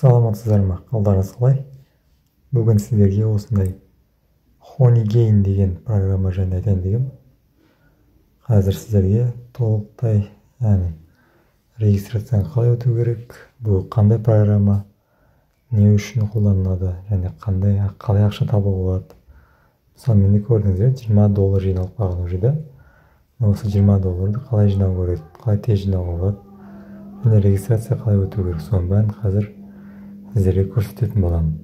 Саламатсыздар ма, қалдарыңыз қалай? Бүгін сіздерге осындай Honeygain деген программа жайында айтайын дегем. Қазір сіздерге толықтай регистрацияны қалай өту керек, бұл қандай программа, не үшін қолданылады және қалай ақша табуға болады. Мысалы, менде көрдіңіздер, $20 жиналып қалған жерде. Осы $20 қалай жинауға керек, қалай тез жинауға болады, және регистрация қалай өту керек, соның бәрін қазір сіздерге көрсететін боламын.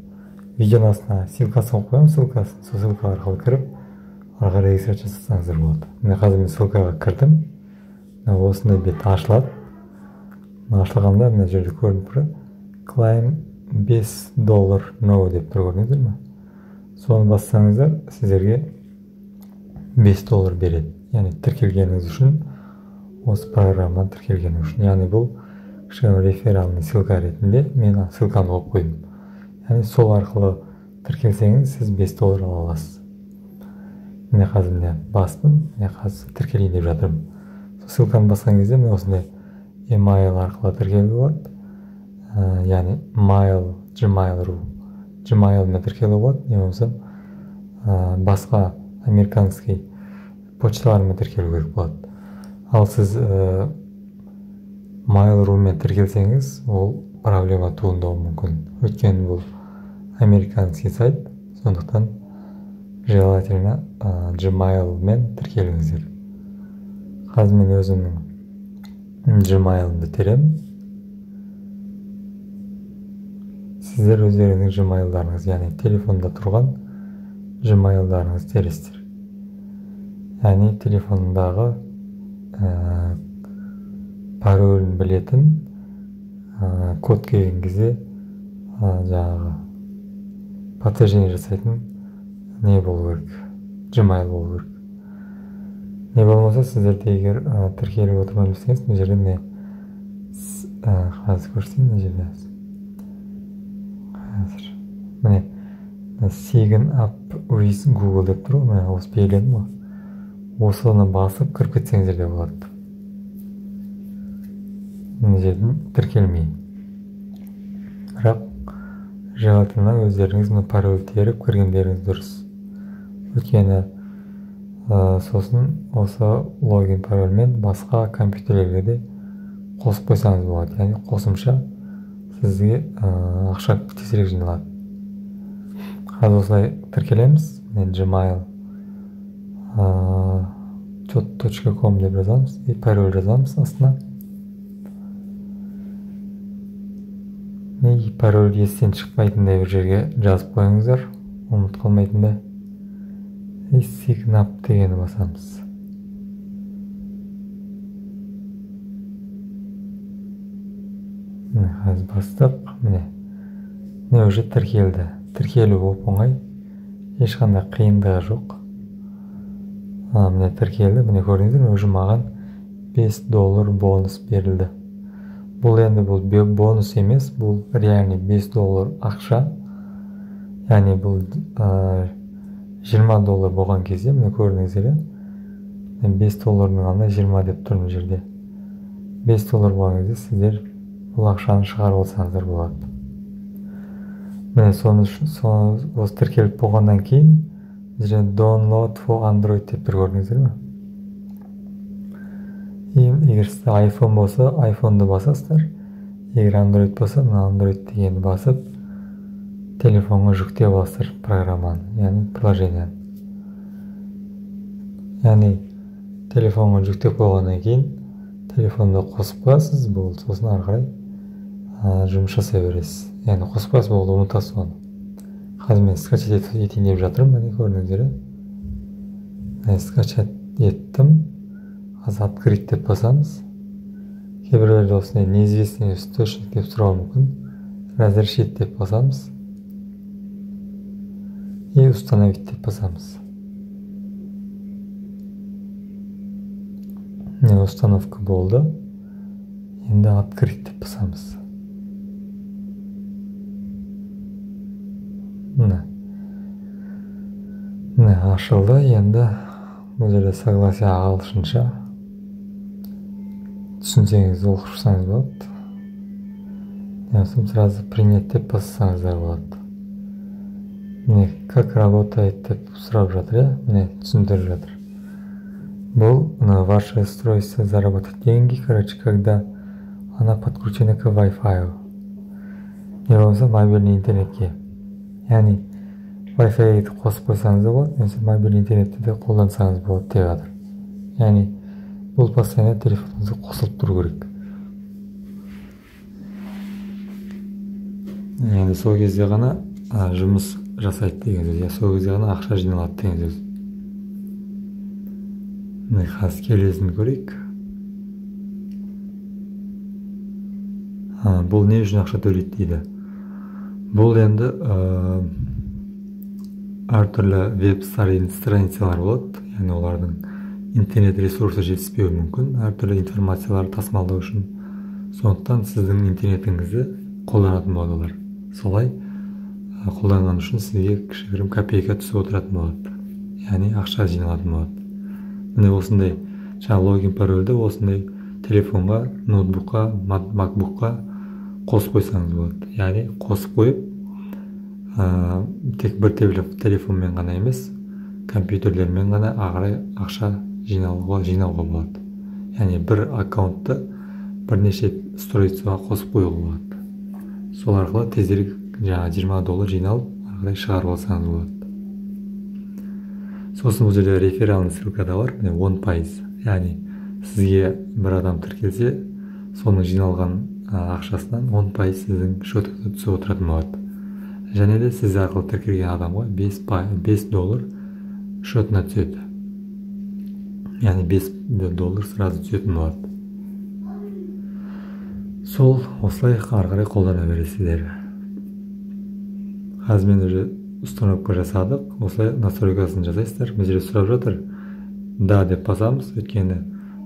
Видеоның астына ссылкасын қоямын, сол ссылка арқылы кіріп, арға регистрация жасасаңыздар болады. Міне қазір мен ссылкаға кірдім. Осындай бет ашылады. Ашылғанда мына жерде көрініп тұр. Claim $5 no деп тұр, көрдіңіздер ме? Соны бассаңыздар, сіздерге $5 береді. Яғни тіркелгеніңіз үшін, осы программадан тіркелгеніңіз үшін. Яғни бұл рефералный ссылка ретінде мен ссылканы қойып қойдым. Яғни сол арқылы тіркелсеңіз, сіз $5 ала аласыз. Міне қазір міне бастым, міне қазір тіркелейін деп жатырмын. Ссылканы басқан кезде мен осындай email арқылы тіркелуге болады. Яғни Gmail-мен тіркелуге болады. Не болса басқа американский почталармен тіркелу керек болады. Ал сіз Mail.ru-мен тіркелсеңіз, ол проблема туындауы мүмкін. Өйткені бұл американский сайт, сондықтан желательно Gmail-мен тіркеліңіздер. Қазір мен өзімнің Gmail-ымды терем. Сіздер өздеріңіздің Gmail-дарыңыз, яғни телефонда тұрған Gmail-дарыңыз тересіздер. Яғни телефондағы паролін білетін код келген кезде жаңағы подтверждение жасайтын не болу керек, Gmail болу керек. Не болмаса, сіздерде егер тіркеліп отырмын десеңіз, мына жерде міне қазір көрсетейін, мына жерде қазір міне sign up with Google деп тұр, міне осы белгіледім ғой. Осыны басып кіріп кетсеңіздер де болады. Мына жерден тіркелмей. Бірақ желательно өздеріңіз пароль теріп кіргендеріңіз дұрыс. Өйткені сосын осы логин парольмен басқа компьютерлерге де қосып қойсаңыз болады. Яғни қосымша сізге ақша тезірек жиналады. Қазір осылай тіркелеміз. Gmail .com деп жазамыз и пароль жазамыз астына. И пароль естен шықпайтындай бір жерге жазып қойыңыздар, ұмыт қалмайтындай. И sign up дегені басамыз. Міне қазір бастық, міне уже тіркелді. Тіркелу оп-оңай, ешқандай қиындығы жоқ. Міне тіркелді, міне көрдіңіздер, уже маған $5 бонус берілді. Бұл енді бұл бонус емес, бұл реальный $5 ақша. Яғни бұл $20 болған кезде, міне көрдіңіздер, $5-ның анда 20 деп тұр бұл жерде. $5 болған кезде сіздер бұл ақшаны шығарып алсаңыздар болады. Міне осы тіркеліп болғаннан кейін download for Android деп тұр, көрдіңіздер ме? Егер сізде iPhone болса, iPhone-ды басасыздар. Егер Android болса, Android дегенді басып, телефонға жүктеп аласыздар программаны, яғни приложенияны. Яғни телефонға жүктеп қойғаннан кейін телефонды қосып қоясыз, бұл сосын ары қарай жұмыс жасай бересіз. Яғни қосып қоясыз, болды ұмытасыз оны. Қазір мен скачать етейін деп жатырмын, міне көрдіңіздер. Скачать еттім. Қазір открыть деп басамыз. Кейбіреулерде осындай неизвестный источник деп сұрауы мүмкін. Разрешить деп басамыз. И установить деп басамыз. Міне установка болды. Енді открыть деп басамыз. Міне ашылды. Енді бұл жерде согласие ағылшынша. Түсінсеңіз оқып шықсаңыз болады. сосын сразу принять деп бассаңыздар болады. Міне как работает деп сұрап жатыр, міне түсіндіріп жатыр. Бұл ваше устройство заработать деньги, когда она подкручена к Wi-Fi. Не болмаса мобильный интернетке. Яғни Wi-Fi қосып қойсаңыз да болады, немесе мобильный интернетті де қолдансаңыз болады деп жатыр. Яғни бұл постоянно телефоныңызға қосылып тұру керек. Яғни сол кезде ғана жұмыс жасайды деген сөз, сол кезде ғана ақша жиналады деген сөз. Қазір келесін көрейік. Бұл не үшін ақша төлейді дейді. Бұл енді әртүрлі веб-страницалар болады, яғни олардың интернет ресурсы жетіспеуі мүмкін, әртүрлі информацияларды тасымалдау үшін. Сондықтан сіздің интернетіңізді қолданатын болады олар. Солай қолданған үшін сізге кішігірім копейка түсіп отыратын болады, яғни ақша жиналатын болады. Міне осындай логин парольді осындай телефонға, ноутбукқа, макбукқа қосып қойсаңыз болады. Яғни қосып қойып, тек бір телефонмен ғана емес, компьютерлермен ғана ақша жинауға болады. Яғни бір аккаунтты бірнеше устройствоға қосып қоюға болады. Сол арқылы тезірек $20 жиналып, ары қарай шығарып алсаңыз болады. Сосын бұл жерде рефералный ссылка да бар, 10%. Яғни сізге бір адам тіркелсе, соның жиналған ақшасынан 10% сіздің шотыңызға түсіп отыратын болады. Және де сіз арқылы тіркелген адамға $5 шотына түседі. Яғни $5 сразу түсетін болады. Сол осылай ары қарай қолдана бересіздер. Қазір мен уже установка жасадық, осылай настройкасын жасайсыздар. Бұл жерде сұрап жатыр, да деп басамыз, өйткені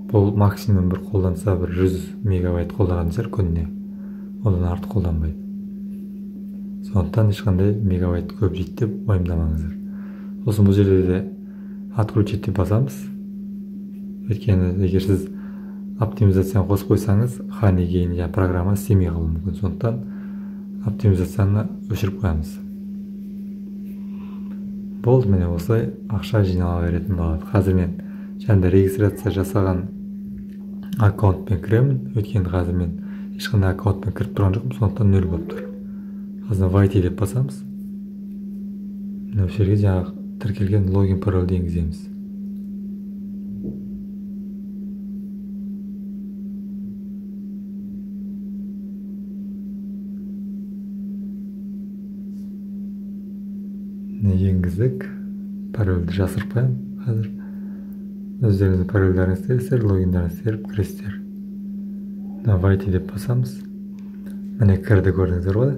бұл максимум бір қолданса бір 100 мегабайт қолданатын шығар күніне, одан артық қолданбайды. Сондықтан ешқандай мегабайт көп жейді деп уайымдамаңыздар. Сосын бұл жерде де отключить деп басамыз, өйткені егер сіз оптимизацияны қосып қойсаңыз, кейін программа істемей қалуы мүмкін. Сондықтан оптимизацияны өшіріп қоямыз. Болды, міне осылай ақша жинала беретін болады. Қазір мен жаңда регистрация жасаған аккаунтпен кіремін, өйткені қазір мен ешқандай аккаунтпен кіріп тұрған жоқпын, сондықтан 0 болып тұр. Қазір войти деп басамыз. Осы жерге жаңағы тіркелген логин парольді енгіземіз. Енгіздік, парольді жасырып қоямын. Қазір өздеріңіздің парольдарыңызды тересіздер, логиндарыңызды теріп кіресіздер. Войти деп басамыз. Міне кірді, көрдіңіздер ғой.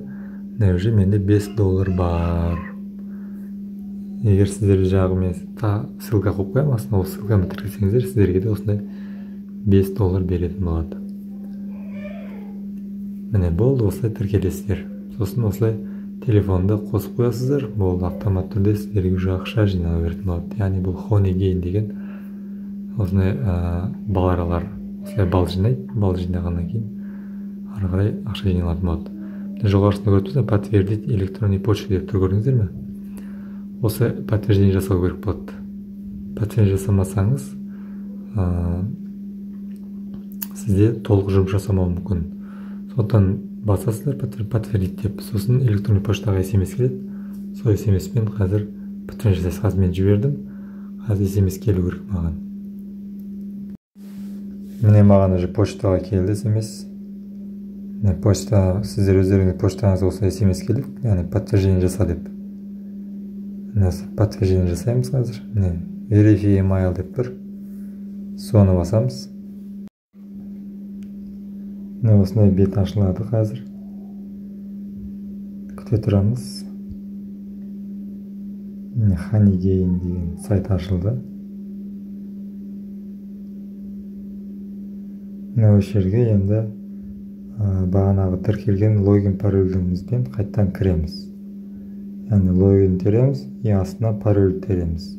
Міне уже менде $5 бар. Егер сіздер жағы мен ссылка қойып қоямын, астына ол ссылканы тіркелсеңіздер, сіздерге де осындай $5 беретін болады. Міне болды, осылай тіркелесіздер. Сосын осылай телефонды қосып қоясыздар, бұл автомат түрде сіздерге уже ақша жинала беретін болады. Яғни бұл Honeygain деген осындай баларалар осылай бал жинайды, бал жинағаннан кейін ары қарай ақша жиналатын болады. Жоғарысында көріп тұрсыз, подтвердить электронный почту деп тұр, көрдіңіздер ме? Осы подтверждение жасау керек болады. Подтверждение жасамасаңыз, сізде толық жұмыс жасамау мүмкін. Сондықтан басасыздар подтвердить деп, сосын электронный поштаға SMS келеді. Сол SMS-пен қазір подтверждение жасайсыз. Қазір мен жібердім, қазір SMS келу керек маған. Міне маған уже почтаға келді SMS. Почта, сіздер өздеріңіз поштаңызға осы SMS келді, яғни подтверждение жаса деп. Подтверждение жасаймыз қазір. Verify email деп тұр. Соны басамыз. Осындай бет ашылады қазір. Күте тұрамыз. Honeygain деген сайт ашылды. Осы жерге енді бағанағы тіркелген логин парольімізбен қайттан кіреміз. Яғни логин тереміз, астына пароль тереміз.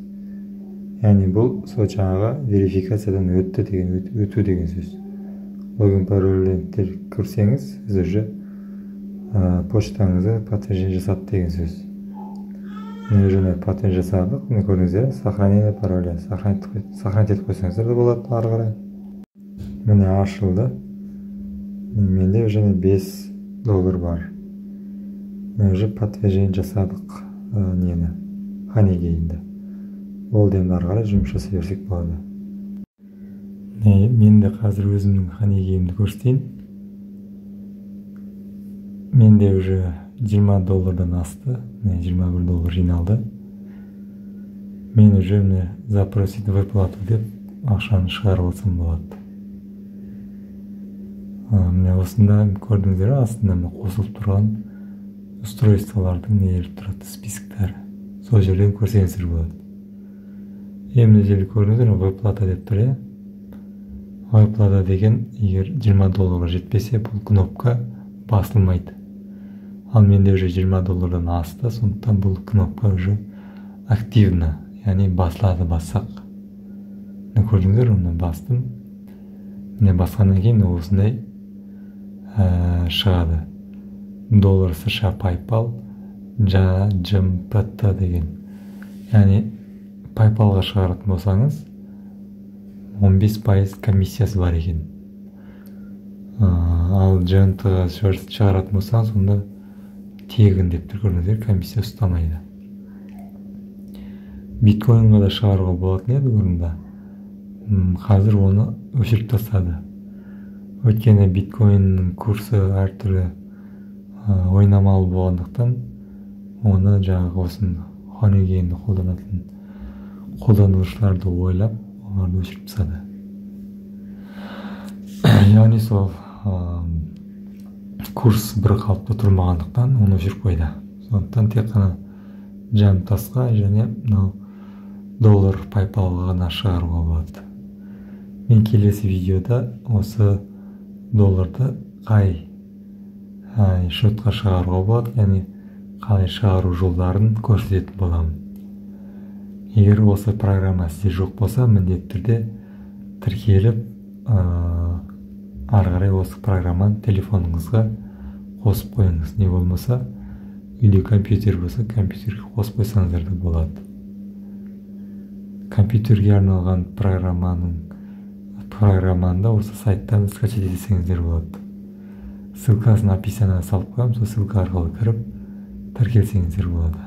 Яғни бұл сол жаңағы верификациядан өту деген сөз. Логин парольден кірсеңіз, сіз уже почтаңызды подтверждение жасады деген сөз. Мына жеріне подтверждение жасадық. Міне көрдіңіздер, сохранение пароля. Сохранить етіп қойсаңыздар да болады ары қарай. Міне ашылды. Менде уже $5 бар. Міне уже подтверждение жасадық нені, Honeygain'ді. Ол енді ары қарай жұмыс жасай берсек болады. Мен де қазір өзімнің Honeygain'ді көрсетейін. Менде уже $20 асты, $21 жиналды. Мен уже запросить выплату деп ақшаны шығарып алсам болады. Міне осында көрдіңіздер, астында қосылып тұрған устройстволардың нелері тұрады, списоктары. Сол жерден көрсеңіздер болады. Мына жерде көрдіңіздер, выплата деп тұр. Выплата деген, егер $20 жетпесе, бұл кнопка басылмайды. Ал менде уже $20 асты, сондықтан бұл кнопка уже активна, яғни басылады бассақ. Көрдіңіздер, оны бастым. Міне басқаннан кейін осындай шығады. Доллар США PayPal JMPT деген. Яғни PayPalға шығаратын болсаңыз 15% комиссиясы бар екен. Ал JMPTға шығаратын болсаңыз онда тегін деп тұр, көрдіңіздер, комиссия ұстамайды. Биткоинға да шығаруға болатын еді бұрында. Қазір оны өшіріп тастады. Өйткені биткоиннің курсы әртүрлі ойнамалы болғандықтан, оны жаңағы осыны Honeygain'ді қолданатын қолданушыларды ойлап, оларды өшіріп тастады. Яғни сол курс бір қалыпта тұрмағандықтан оны өшіріп қойды. Сондықтан тек қана JMPT'ға және доллар PayPalға ғана шығаруға болады. Мен келесі видеода осы долларды қай шотқа шығаруға болады, яғни қалай шығару жолдарын көрсететін боламын. Егер осы программа сізде жоқ болса, міндетті түрде тіркеліп, ары қарай осы программаны телефоныңызға қосып қойыңыз. Не болмаса, үйде компьютер болса, компьютерге қосып қойсаңыздар да болады. Компьютерге арналған программаны да осы сайттан скачать етсеңіздер болады. Ссылкасын описанияға салып қоямын, сол ссылка арқылы кіріп тіркелсеңіздер болады.